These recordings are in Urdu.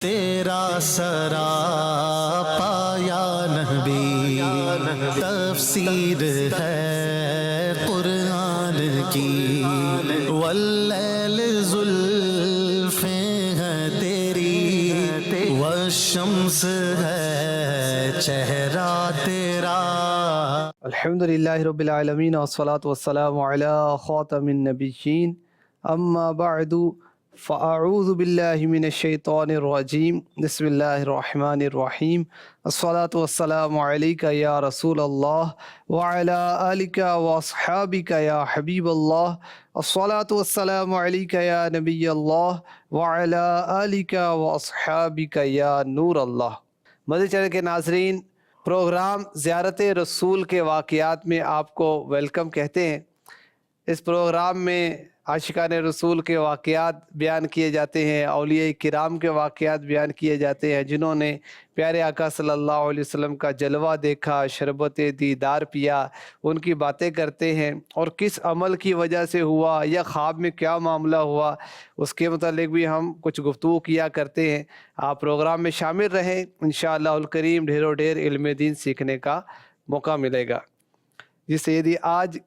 تیرا سراپا یا نبی تفسیر ہے قرآن کی، واللیل زلفیں ہیں تیری، والشمس ہے چہرہ تیرا۔ الحمدللہ رب العالمین والصلاة والسلام علی خاتم النبیین، اما بعد فاعوذ باللہ من الشیطان الرجیم، بسم اللہ الرحمن الرحیم، الصلاة والسلام علیک یا رسول اللہ وعلی آلک واصحابک یا حبیب اللہ، الصلاة والسلام علیک یا نبی اللہ وعلی آلک واصحابک یا نور اللہ۔ مدنی چینل کے ناظرین، پروگرام زیارت رسول کے واقعات میں آپ کو ویلکم کہتے ہیں۔ اس پروگرام میں عاشقان رسول کے واقعات بیان کیے جاتے ہیں، اولیاء کرام کے واقعات بیان کیے جاتے ہیں جنہوں نے پیارے آقا صلی اللہ علیہ وسلم کا جلوہ دیکھا، شربت دیدار پیا، ان کی باتیں کرتے ہیں، اور کس عمل کی وجہ سے ہوا یا خواب میں کیا معاملہ ہوا اس کے متعلق بھی ہم کچھ گفتگو کیا کرتے ہیں۔ آپ پروگرام میں شامل رہیں، انشاءاللہ الکریم ڈھیر و ڈھیر علم دین سیکھنے کا موقع ملے گا۔ جی سیدی، آج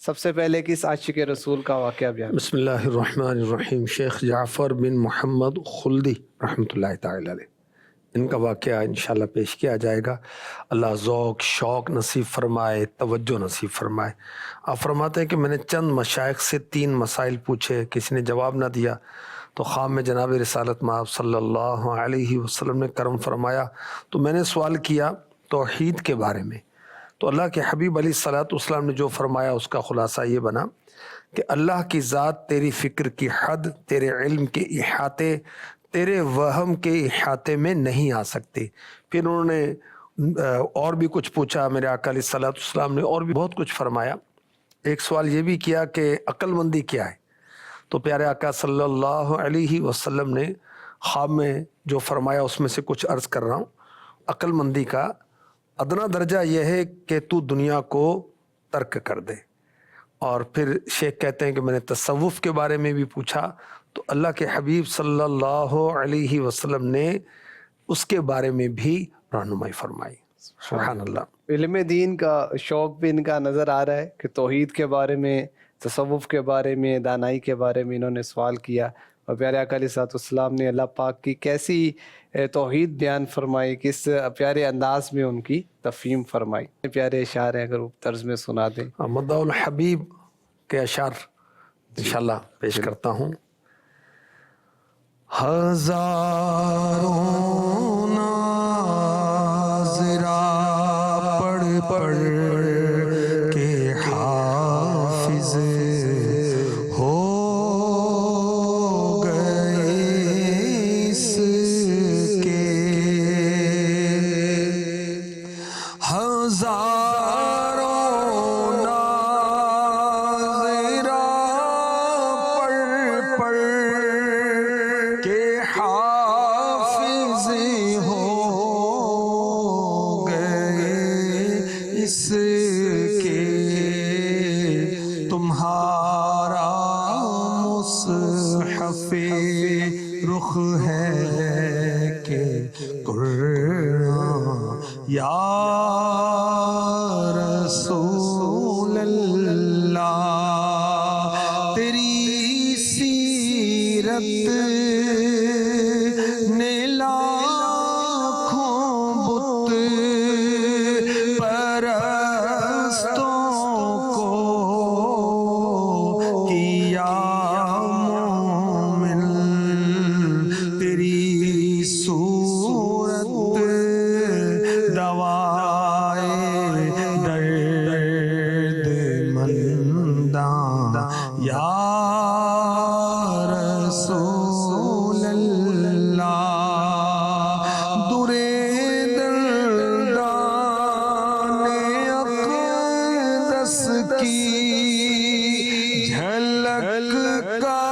سب سے پہلے کس عاشق رسول کا واقعہ بیان؟ بسم اللہ الرحمن الرحیم۔ شیخ جعفر بن محمد خلدی رحمۃ اللہ تعالی علیہ، ان کا واقعہ انشاءاللہ پیش کیا جائے گا۔ اللہ ذوق شوق نصیب فرمائے، توجہ نصیب فرمائے۔ آپ فرماتے ہیں کہ میں نے چند مشائخ سے 3 مسائل پوچھے، کسی نے جواب نہ دیا تو خواب میں جناب رسالت مآب صلی اللہ علیہ وسلم نے کرم فرمایا، تو میں نے سوال کیا توحید کے بارے میں، تو اللہ کے حبیب علیہ الصلوۃ والسلام نے جو فرمایا اس کا خلاصہ یہ بنا کہ اللہ کی ذات تیری فکر کی حد، تیرے علم کے احاطے، تیرے وہم کے احاطے میں نہیں آ سکتے۔ پھر انہوں نے اور بھی کچھ پوچھا، میرے آقا علیہ الصلوۃ والسلام نے اور بھی بہت کچھ فرمایا۔ ایک سوال یہ بھی کیا کہ عقل مندی کیا ہے، تو پیارے آقا صلی اللہ علیہ وسلم نے خواب میں جو فرمایا اس میں سے کچھ عرض کر رہا ہوں۔ عقل مندی کا ادنا درجہ یہ ہے کہ تو دنیا کو ترک کر دے۔ اور پھر شیخ کہتے ہیں کہ میں نے تصوف کے بارے میں بھی پوچھا، تو اللہ کے حبیب صلی اللہ علیہ وسلم نے اس کے بارے میں بھی رہنمائی فرمائی۔ سبحان اللہ۔ علم دین کا شوق بھی ان کا نظر آ رہا ہے کہ توحید کے بارے میں، تصوف کے بارے میں، دانائی کے بارے میں انہوں نے سوال کیا، اور پیارے آقا علیہ الصلوۃ والسلام نے اللہ پاک کی کیسی توحید بیان فرمائی، کس پیارے انداز میں ان کی تفہیم فرمائی۔ پیارے اشعار ہیں، اگر وہ طرز میں سنا دیں۔ مدح الحبیب کے اشعار انشاءاللہ پیش کرتا ہوں۔ ہزاروں ناظرہ پڑھ پڑھ کے حافظ ہو گئے اس کے، ہزاروں ناظرہ پڑھ پڑھ کے حافظ ہو گئے اس کے، تمہارا مصحف رخ ہے کہ قرآن یا رسول اللہ، تیری سیرت نے لاکھوں بت پرستوں کو کیا مومن، تیری صورت دوائے درد منداں یا رسول اللہ، درے دردان اقدس کی جھلک کا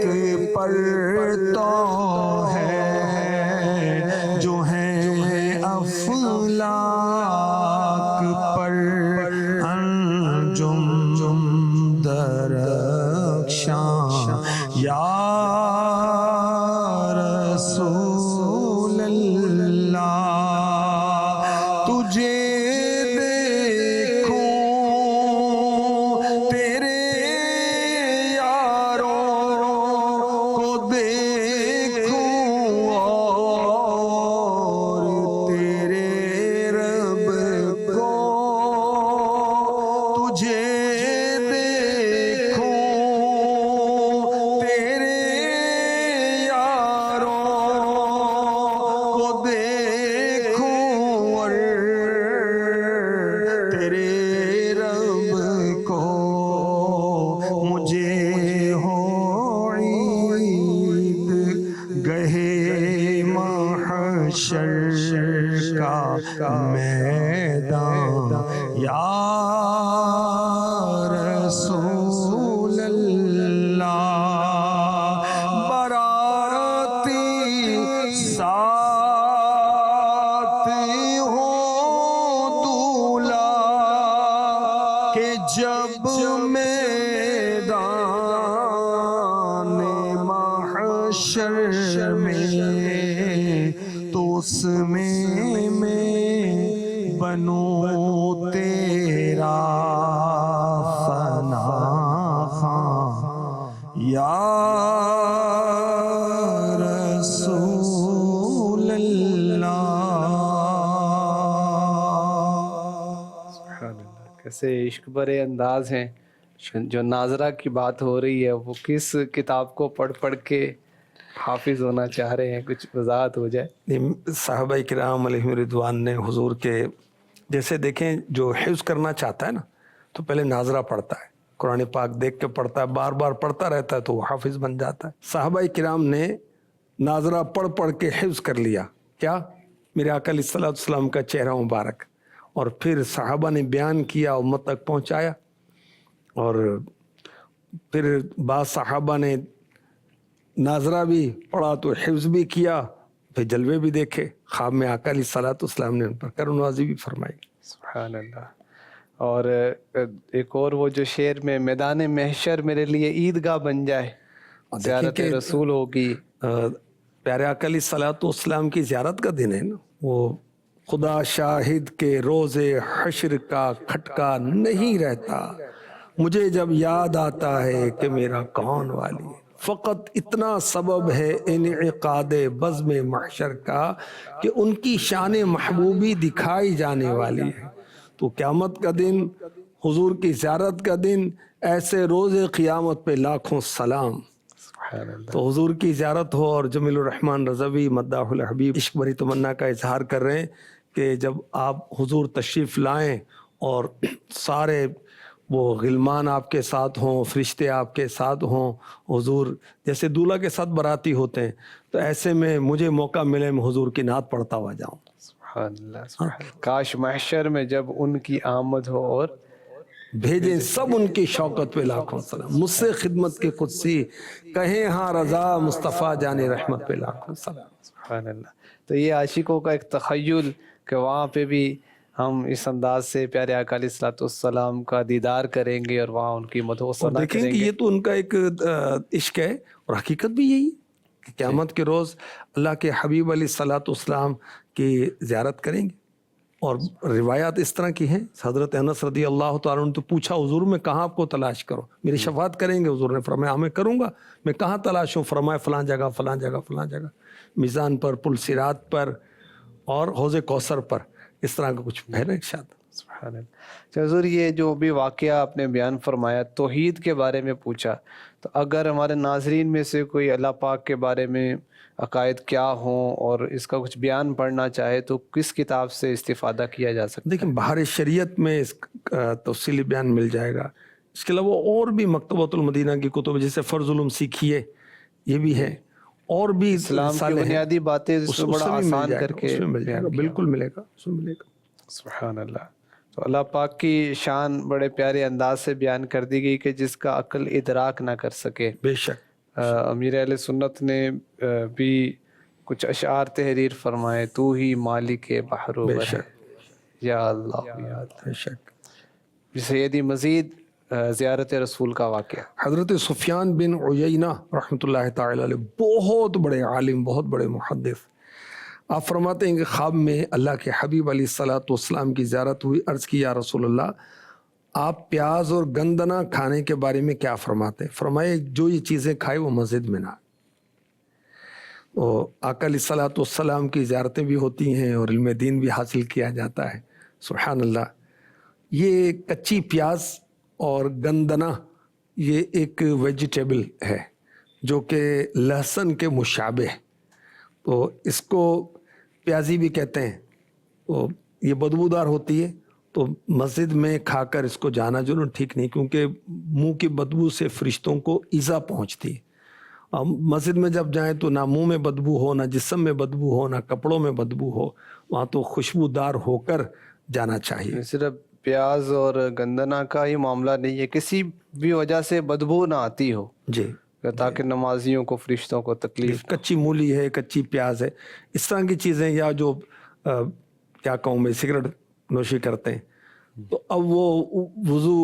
ایک پرتو ہے جو ہے افلاک پر انجم درخشاں یا دیکھوں اور تیرے رب کو تجھے دیکھوں تیرے یاروں کو دیکھوں اور تیرے رب کو مجھے ہو عید گہے محشر کا میدان یا رسول اللہ براتی ساتھ ہو دولا کہ جب میدان محشر میں تو اس میں بنوں تیرا فنا خواں یا رسول اللہ۔ سبحان اللہ، کیسے عشق برے انداز ہیں۔ جو ناظرہ کی بات ہو رہی ہے وہ کس کتاب کو پڑھ پڑھ کے حافظ ہونا چاہ رہے ہیں، کچھ وضاحت ہو جائے۔ صحابہ کرام علیہم رضوان نے حضور کے جیسے دیکھیں جو حفظ کرنا چاہتا ہے نا تو پہلے ناظرہ پڑھتا ہے، قرآن پاک دیکھ کے پڑھتا ہے، بار بار پڑھتا رہتا ہے تو وہ حافظ بن جاتا ہے۔ صحابہ کرام نے ناظرہ پڑھ پڑھ کے حفظ کر لیا، کیا؟ میرے آقا علیہ الصلوۃ والسلام کا چہرہ مبارک، اور پھر صحابہ نے بیان کیا، امت تک پہنچایا، اور پھر بعض صحابہ نے ناظرہ بھی پڑھا تو حفظ بھی کیا، پھر جلوے بھی دیکھے، خواب میں آقا علیہ الصلوۃ والسلام نے ان پر کرم نوازی بھی فرمائی۔ سبحان اللہ۔ اور ایک اور وہ جو شعر میں میدان محشر میرے لیے عیدگاہ بن جائے، زیارت رسول ہوگی۔ پیارے آقا علیہ الصلوۃ والسلام کی زیارت کا دن ہے نا، وہ خدا شاہد کے روزے حشر کا کھٹکا نہیں رہتا، مجھے جب یاد آتا ہے کہ میرا کون والی ہے، فقط اتنا سبب ہے انعقاد بزم محشر کا کہ ان کی شان محبوبی دکھائی جانے والی ہے۔ تو قیامت کا دن، حضور کی زیارت کا دن، ایسے روز قیامت پہ لاکھوں سلام۔ سبحان اللہ۔ تو حضور کی زیارت ہو، اور جمیل الرحمن رضوی مداح الحبیب عشق بری تمنا کا اظہار کر رہے ہیں کہ جب آپ حضور تشریف لائیں اور سارے وہ غلمان آپ کے ساتھ ہوں، فرشتے آپ کے ساتھ ہوں، حضور جیسے دولہا کے ساتھ باراتی ہوتے ہیں، تو ایسے میں مجھے موقع ملے میں حضور کی نعت پڑھتا ہوا جاؤں۔ سبحان اللہ، سبحان اللہ۔ کاش محشر میں جب ان کی آمد ہو اور بھیجیں سب ان کی شوکت پہ لاکھوں سلام، مجھ سے خدمت کے قدسی کہیں ہاں رضا مصطفیٰ جان رحمت پہ لاکھوں سلام۔ سبحان اللہ۔ تو یہ عاشقوں کا ایک تخیل کہ وہاں پہ بھی ہم اس انداز سے پیارے آقا علیہ الصلوۃ والسلام کا دیدار کریں گے اور وہاں ان کی مدح و ثنا دیکھیں کریں کہ گے۔ یہ تو ان کا ایک عشق ہے، اور حقیقت بھی یہی کہ قیامت کے روز اللہ کے حبیب علیہ الصلوۃ والسلام کی زیارت کریں گے۔ اور روایات اس طرح کی ہیں، حضرت انس رضی اللہ تعالیٰ عنہ تو پوچھا حضور میں کہاں آپ کو تلاش کروں، میری شفاعت کریں گے؟ حضور نے فرمایا ہاں میں کروں گا، میں کہاں تلاش ہوں؟ فرمایا فلاں جگہ فلاں جگہ فلاں جگہ، میزان پر، پل صراط پر، اور حوض کوثر پر، اس طرح کا کچھ ہے نا ارشاد۔ سبحان اللہ۔ اچھا حضور، یہ جو بھی واقعہ آپ نے بیان فرمایا، توحید کے بارے میں پوچھا، تو اگر ہمارے ناظرین میں سے کوئی اللہ پاک کے بارے میں عقائد کیا ہوں اور اس کا کچھ بیان پڑھنا چاہے تو کس کتاب سے استفادہ کیا جا سکتا ہے؟ دیکھیں بہار شریعت میں اس کا تفصیلی بیان مل جائے گا، اس کے علاوہ اور بھی مکتبۃ المدینہ کی کتب جیسے فرض علوم سیکھیے، یہ بھی ہے، اور بھی اسلام کی رسالے ہیں، بنیادی باتیں اس میں بڑا میں مل آسان جائے کر گا، کے اس میں مل جائے گا، بیان کیا۔ بالکل ملے گا، اس میں ملے گا۔ سبحان اللہ۔ تو اللہ پاک کی شان بڑے پیارے انداز سے بیان کر دی گئی کہ جس کا عقل ادراک نہ کر سکے۔ بے شک امیر اہل سنت نے بھی کچھ اشعار تحریر فرمائے، تو ہی مالک بحر و بے بر شک یا اللہ یا اللہ۔ بے شک۔ سیدی مزید زیارت رسول کا واقعہ۔ حضرت سفیان بن عیینہ رحمۃ اللہ تعالی علیہ بہت بڑے عالم، بہت بڑے محدث، آپ فرماتے ہیں کہ خواب میں اللہ کے حبیب علیہ الصلوۃ والسلام کی زیارت ہوئی، عرض کی یا رسول اللہ آپ پیاز اور گندنا کھانے کے بارے میں کیا فرماتے ہیں؟ فرمائے جو یہ چیزیں کھائے وہ مسجد میں نہ، اور آقا علیہ الصلوۃ والسلام کی زیارتیں بھی ہوتی ہیں اور علم دین بھی حاصل کیا جاتا ہے. سبحان اللہ. یہ کچی پیاز اور گندنا یہ ایک ویجیٹیبل ہے جو کہ لہسن کے مشابہ ہے. تو اس کو پیازی بھی کہتے ہیں. تو یہ بدبودار ہوتی ہے، تو مسجد میں کھا کر اس کو جانا جو ٹھیک نہیں، کیونکہ منہ کی بدبو سے فرشتوں کو ایذا پہنچتی ہے. مسجد میں جب جائیں تو نہ منہ میں بدبو ہو، نہ جسم میں بدبو ہو، نہ کپڑوں میں بدبو ہو، وہاں تو خوشبودار ہو کر جانا چاہیے. صرف پیاز اور گندنا کا ہی معاملہ نہیں ہے، کسی بھی وجہ سے بدبو نہ آتی ہو جی، تاکہ نمازیوں کو، فرشتوں کو تکلیف. کچی مولی ہے، کچی پیاز ہے، اس طرح کی چیزیں، یا جو کیا کہوں میں، سگریٹ نوشی کرتے ہیں، تو اب وہ وضو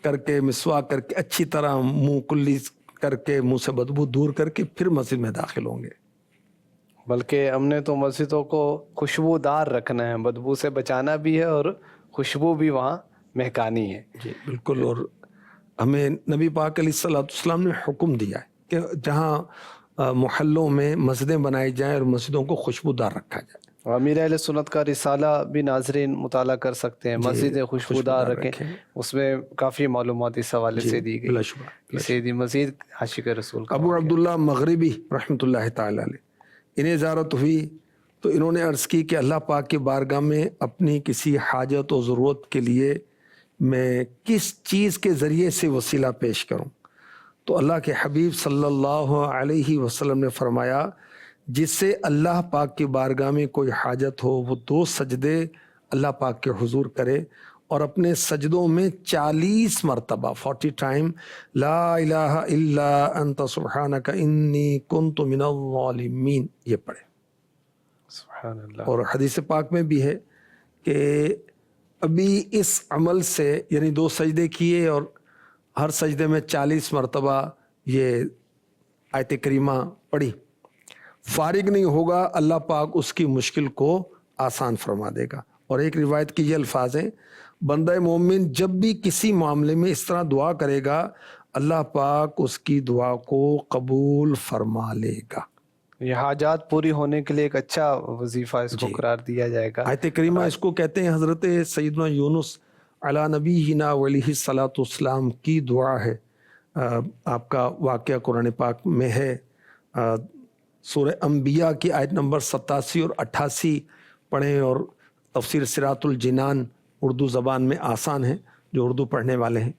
کر کے مسواک کر کے اچھی طرح منہ کلی کر کے منہ سے بدبو دور کر کے پھر مسجد میں داخل ہوں گے. بلکہ ہم نے تو مسجدوں کو خوشبودار رکھنا ہے، بدبو سے بچانا بھی ہے اور خوشبو بھی وہاں مہکانی ہے. جی بالکل. اور ہمیں نبی پاک علیہ الصلوۃ والسلام نے حکم دیا ہے کہ جہاں محلوں میں مسجدیں بنائی جائیں اور مسجدوں کو خوشبودار رکھا جائے. امیر اہل سنت کا رسالہ بھی ناظرین مطالعہ کر سکتے ہیں، مسجدیں خوشبودار رکھیں، اس میں کافی معلومات اس حوالے سے دی گئی. بلا شبہ. سیدی مزید عاشق رسول کا ابو عبداللہ مغربی رحمۃ اللہ تعالی علیہ، انہیں زیارت ہوئی تو انہوں نے عرض کی کہ اللہ پاک کی بارگاہ میں اپنی کسی حاجت و ضرورت کے لیے میں کس چیز کے ذریعے سے وسیلہ پیش کروں؟ تو اللہ کے حبیب صلی اللہ علیہ وسلم نے فرمایا، جس سے اللہ پاک کی بارگاہ میں کوئی حاجت ہو وہ 2 سجدے اللہ پاک کے حضور کرے اور اپنے سجدوں میں 40 مرتبہ 40 ٹائم لا الہ الا انت سبحانک انی کنت من الظالمین یہ پڑھے. سبحان اللہ. اور حدیث پاک میں بھی ہے کہ ابھی اس عمل سے، یعنی 2 سجدے کیے اور ہر سجدے میں 40 مرتبہ یہ آیت کریمہ پڑھی، فارغ نہیں ہوگا، اللہ پاک اس کی مشکل کو آسان فرما دے گا. اور ایک روایت کی یہ الفاظ ہیں، بندہ مومن جب بھی کسی معاملے میں اس طرح دعا کرے گا اللہ پاک اس کی دعا کو قبول فرما لے گا. یہ حاجات پوری ہونے کے لیے ایک اچھا وظیفہ اس کو قرار دیا جائے گا. آیت کریمہ اس کو کہتے ہیں، حضرت سیدنا یونس علی نبینا علیہ الصلوۃ والسلام کی دعا ہے. آپ کا واقعہ قرآن پاک میں ہے، سورہ انبیاء کی آیت نمبر 87 اور 88 پڑھیں، اور تفسیر صراط الجنان اردو زبان میں آسان ہے جو اردو پڑھنے والے ہیں،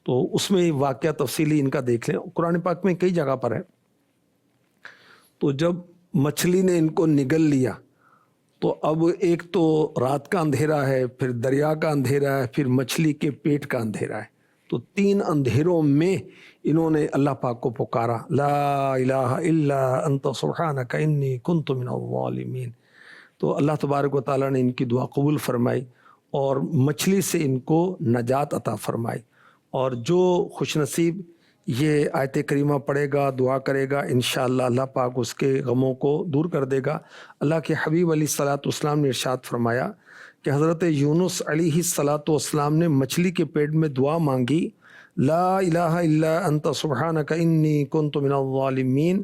تو اس میں واقعہ تفصیلی ان کا دیکھ لیں. قرآن پاک میں کئی جگہ پر ہے. تو جب مچھلی نے ان کو نگل لیا تو اب ایک تو رات کا اندھیرا ہے، پھر دریا کا اندھیرا ہے، پھر مچھلی کے پیٹ کا اندھیرا ہے. تو 3 اندھیروں میں انہوں نے اللہ پاک کو پکارا، لا الہ الا انت سبحانک انی کنت من الظالمین. تو اللہ تبارک و تعالیٰ نے ان کی دعا قبول فرمائی اور مچھلی سے ان کو نجات عطا فرمائی. اور جو خوش نصیب یہ آیت کریمہ پڑھے گا، دعا کرے گا، انشاءاللہ اللہ پاک اس کے غموں کو دور کر دے گا. اللہ کے حبیب علیہ الصلوۃ والسلام نے ارشاد فرمایا کہ حضرت یونس علیہ الصلوۃ والسلام نے مچھلی کے پیٹ میں دعا مانگی، لا الہ الا انت سبحانک انی کنت من الظالمین.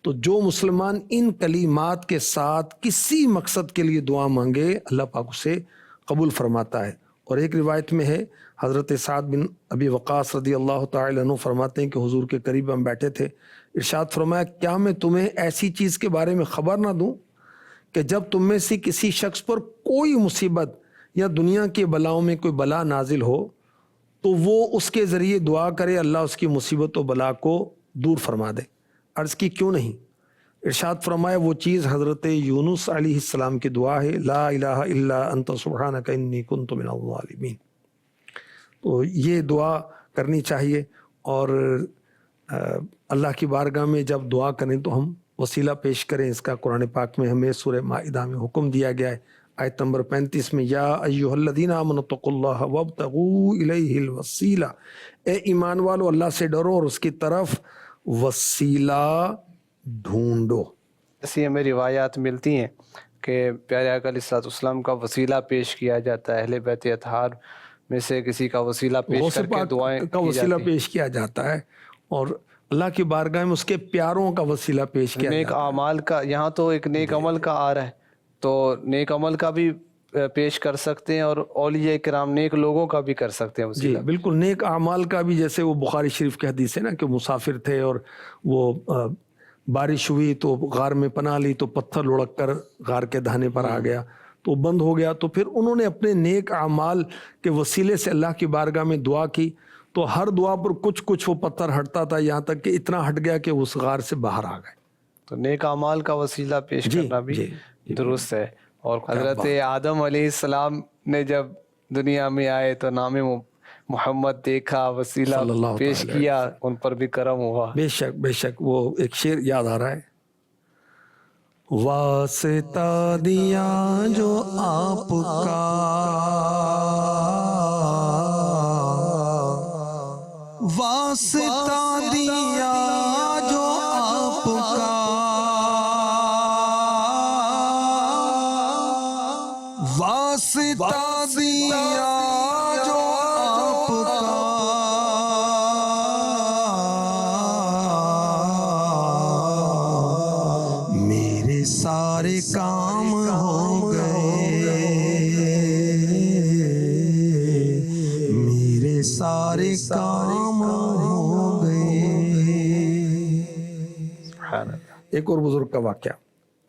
تو جو مسلمان ان کلمات کے ساتھ کسی مقصد کے لیے دعا مانگے اللہ پاک اسے قبول فرماتا ہے. اور ایک روایت میں ہے، حضرت سعد بن ابی وقاص رضی اللہ تعالی عنہ فرماتے ہیں کہ حضور کے قریب ہم بیٹھے تھے، ارشاد فرمایا، کیا میں تمہیں ایسی چیز کے بارے میں خبر نہ دوں کہ جب تم میں سے کسی شخص پر کوئی مصیبت یا دنیا کے بلاؤں میں کوئی بلا نازل ہو تو وہ اس کے ذریعے دعا کرے اللہ اس کی مصیبت و بلا کو دور فرما دے. عرض کی کیوں نہیں؟ ارشاد فرمایا وہ چیز حضرت یونس علیہ السلام کی دعا ہے، لا الہ الا انت سبحانک انی کنت من الظالمین. تو یہ دعا کرنی چاہیے. اور اللہ کی بارگاہ میں جب دعا کریں تو ہم وسیلہ پیش کریں. اس کا قرآن پاک میں ہمیں سورہ مائدہ میں حکم دیا گیا ہے، آیت نمبر 35 میں، یا ایھا الذین آمنوا اتقوا اللہ وابتغوا الیہ الوسیلہ، اے ایمان والو اللہ سے ڈرو اور اس کی طرف وسیلہ ڈھونڈو. ایسی ہمیں روایات ملتی ہیں کہ پیارے آقا علیہ الصلوۃ والسلام کا وسیلہ پیش کیا جاتا ہے، اہل بیت اطہار میں سے کسی کا وسیلہ پیش کر کے دعائیں کا وسیلہ پیش کیا جاتا ہے. اور اللہ کی بارگاہ میں اس کے پیاروں کا وسیلہ پیش کیا نیک جاتا ہے۔ اعمال کا، یہاں تو ایک نیک عمل کا آ رہا ہے، تو نیک عمل کا بھی پیش کر سکتے ہیں، اور اولیاء کرام نیک لوگوں کا بھی کر سکتے ہیں جی وسیلہ۔ بالکل، نیک اعمال کا بھی، جیسے وہ بخاری شریف کی حدیث ہے نا کہ مسافر تھے اور وہ بارش ہوئی تو غار میں پناہ لی تو پتھر لڑک کر غار کے دہانے پر آ گیا تو بند ہو گیا، تو پھر انہوں نے اپنے نیک اعمال کے وسیلے سے اللہ کی بارگاہ میں دعا کی تو ہر دعا پر کچھ کچھ وہ پتھر ہٹتا تھا، یہاں تک کہ اتنا ہٹ گیا کہ اس غار سے باہر آ گئے۔ تو نیک اعمال کا وسیلہ پیش جی، کرنا بھی جی، درست ہے۔ اور حضرت آدم علیہ السلام نے جب دنیا میں آئے تو نام محمد دیکھا، وسیلہ صلی اللہ پیش تعالی کیا، ان پر بھی کرم ہوا۔ بے شک بے شک، وہ ایک شعر یاد آ رہا ہے، واسطہ دیا جو آپ کا، واسطہ دیا جو آپ کا، واسطہ دیا جو آپ کا، میرے سارے کام ہو گئے، میرے سارے کام ہو گئے۔ سبحان اللہ۔ ایک اور بزرگ کا واقعہ،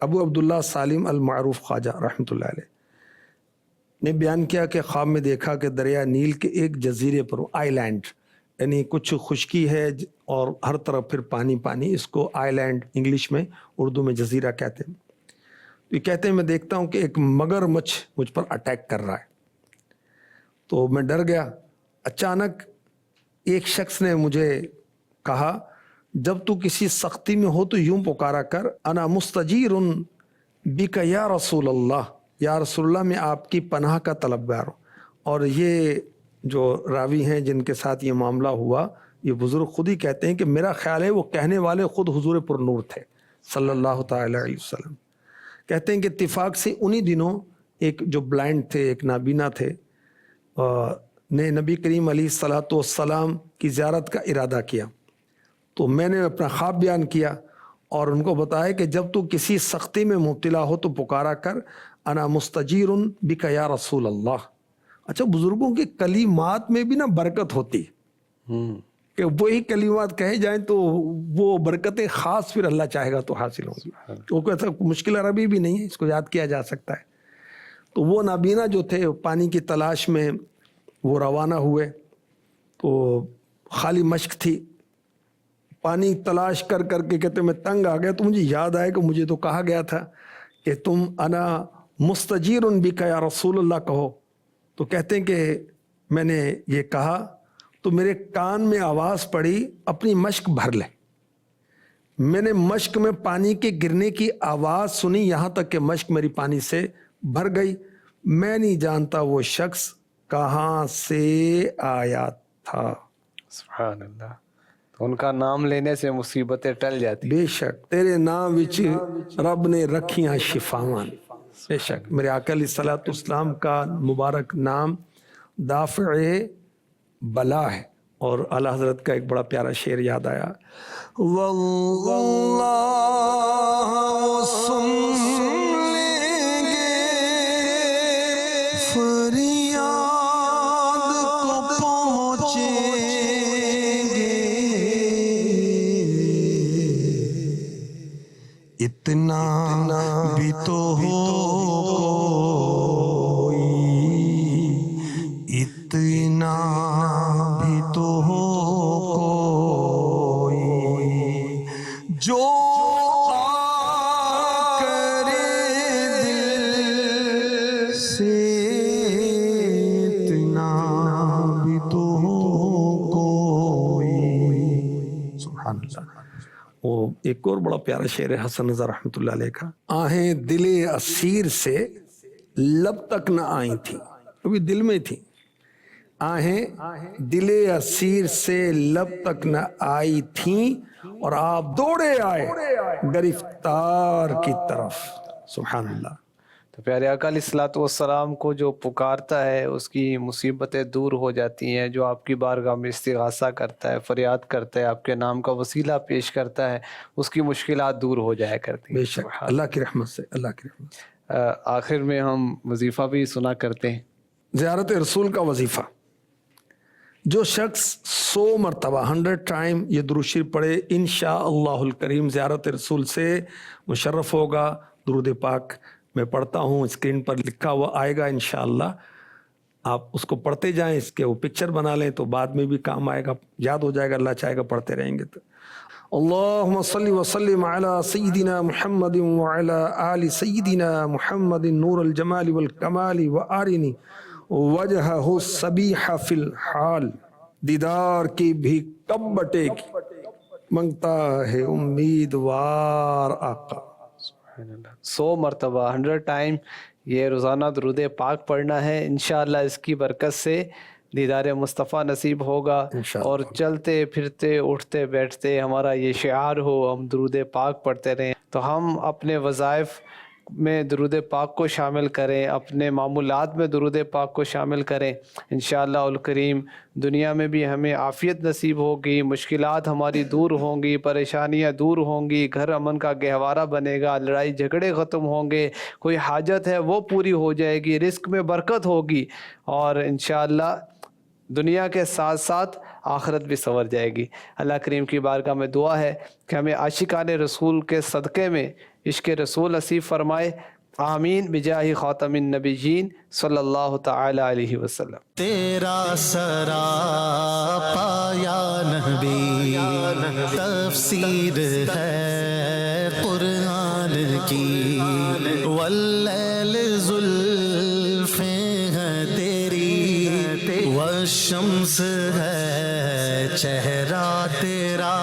ابو عبداللہ سالم المعروف خواجہ رحمۃ اللہ علیہ نے بیان کیا کہ خواب میں دیکھا کہ دریا نیل کے ایک جزیرے پر، آئی لینڈ یعنی کچھ خشکی ہے اور ہر طرف پھر پانی پانی، اس کو آئی لینڈ انگلش میں، اردو میں جزیرہ کہتے ہیں۔ یہ کہتے ہیں میں دیکھتا ہوں کہ ایک مگر مجھ پر اٹیک کر رہا ہے، تو میں ڈر گیا۔ اچانک ایک شخص نے مجھے کہا جب تو کسی سختی میں ہو تو یوں پکارا کر، انا مستجیر بک یا رسول اللہ، یا رسول اللہ میں آپ کی پناہ کا طلبگار ہوں۔ اور یہ جو راوی ہیں جن کے ساتھ یہ معاملہ ہوا، یہ بزرگ خود ہی کہتے ہیں کہ میرا خیال ہے وہ کہنے والے خود حضور پر نور تھے صلی اللہ تعالی علیہ وسلم۔ کہتے ہیں کہ اتفاق سے انہی دنوں ایک جو بلائنڈ تھے، ایک نابینا تھے، نے نبی کریم علیہ الصلوۃ والسلام کی زیارت کا ارادہ کیا، تو میں نے اپنا خواب بیان کیا اور ان کو بتایا کہ جب تو کسی سختی میں مبتلا ہو تو پکارا کر، انا مستجیر بک یا رسول اللہ۔ اچھا، بزرگوں کے کلمات میں بھی نا برکت ہوتی کہ وہی کلمات کہے جائیں تو وہ برکتیں خاص پھر اللہ چاہے گا تو حاصل ہوں گی، کیونکہ ایسا مشکل عربی بھی نہیں ہے، اس کو یاد کیا جا سکتا ہے۔ تو وہ نابینا جو تھے پانی کی تلاش میں وہ روانہ ہوئے، تو خالی مشق تھی، پانی تلاش کر کر کے کہتے میں تنگ آ گیا، تو مجھے یاد آیا کہ مجھے تو کہا گیا تھا کہ تم انا مستجیر بک یا رسول اللہ کہو۔ تو کہتے ہیں کہ میں نے یہ کہا تو میرے کان میں آواز پڑی، اپنی مشق بھر لے۔ میں نے مشق میں پانی کے گرنے کی آواز سنی، یہاں تک کہ مشق میری پانی سے بھر گئی۔ میں نہیں جانتا وہ شخص کہاں سے آیا تھا۔ سبحان اللہ۔ تو ان کا نام لینے سے مصیبتیں ٹل جاتی۔ بے شک تیرے نام وچ رب نے رکھیاں شفاواں، بے شک میرے آقا علیہ الصلوۃ والسلام کا مبارک نام دافع بلا ہے۔ اور اعلیٰ حضرت کا ایک بڑا پیارا شعر یاد آیا، واللہ سن لیں گے فریاد کو پہنچیں گے، اتنا بھی تو ہو کوئی، اتنا بھی تو ہو کوئی، جو کرے دل سے، اتنا بھی تو ہو کوئی۔ سبحان اللہ۔ وہ ایک اور بڑا پیارا شعر ہے حسن رضا رحمۃ اللہ علیہ کا، آہیں دل اسیر سے لب تک نہ آئی تھی، ابھی دل میں تھی، آہیں دل اسیر سے لب تک نہ آئی تھیں اور آپ دوڑے آئے گرفتار کی طرف۔ سبحان اللہ۔ تو پیارے آقا علیہ الصلوۃ والسلام کو جو پکارتا ہے اس کی مصیبتیں دور ہو جاتی ہیں، جو آپ کی بارگاہ میں استغاثہ کرتا ہے، فریاد کرتا ہے، آپ کے نام کا وسیلہ پیش کرتا ہے، اس کی مشکلات دور ہو جایا کرتی ہیں۔ بے شک اللہ کی رحمت سے، اللہ کی رحمت سے۔ آخر میں ہم وظیفہ بھی سنا کرتے ہیں۔ زیارت رسول کا وظیفہ، جو شخص 100 مرتبہ 100 ٹائم یہ درود شریف پڑھے انشاءاللہ الکریم زیارت رسول سے مشرف ہوگا۔ درود پاک میں پڑھتا ہوں، اسکرین پر لکھا ہوا آئے گا انشاءاللہ، آپ اس کو پڑھتے جائیں، اس کے وہ پکچر بنا لیں تو بعد میں بھی کام آئے گا، یاد ہو جائے گا، اللہ چاہے گا پڑھتے رہیں گے تو۔ اللہم صلی وسلم علی سیدنا محمد وعلی آل سیدنا محمد نور الجمال والکمال وآرنی وجہہ الصبیح فی الحال، دیدار کی بھی کب بٹے گی منگتا ہے امیدوار آقا۔ 100 مرتبہ 100 ٹائم یہ روزانہ درود پاک پڑھنا ہے، انشاءاللہ اس کی برکت سے دیدار مصطفیٰ نصیب ہوگا، انشاءاللہ۔ اور چلتے پھرتے اٹھتے بیٹھتے ہمارا یہ شعار ہو ہم درود پاک پڑھتے رہیں۔ تو ہم اپنے وظائف میں درود پاک کو شامل کریں، اپنے معمولات میں درود پاک کو شامل کریں، انشاءاللہ الکریم دنیا میں بھی ہمیں عافیت نصیب ہوگی، مشکلات ہماری دور ہوں گی، پریشانیاں دور ہوں گی، گھر امن کا گہوارہ بنے گا، لڑائی جھگڑے ختم ہوں گے، کوئی حاجت ہے وہ پوری ہو جائے گی، رزق میں برکت ہوگی، اور انشاءاللہ دنیا کے ساتھ ساتھ آخرت بھی سنور جائے گی۔ اللہ کریم کی بارگاہ میں دعا ہے کہ ہمیں عاشقان رسول کے صدقے میں عشق رسول نصیب فرمائے، آمین بجاہ خاتم النبیین صلی اللہ تعالی علیہ وسلم۔ تیرا سراپا یا نبی تفسیر ہے قرآن کی، واللیل زلفیں ہیں تیری، والشمس ہے چہرہ تیرا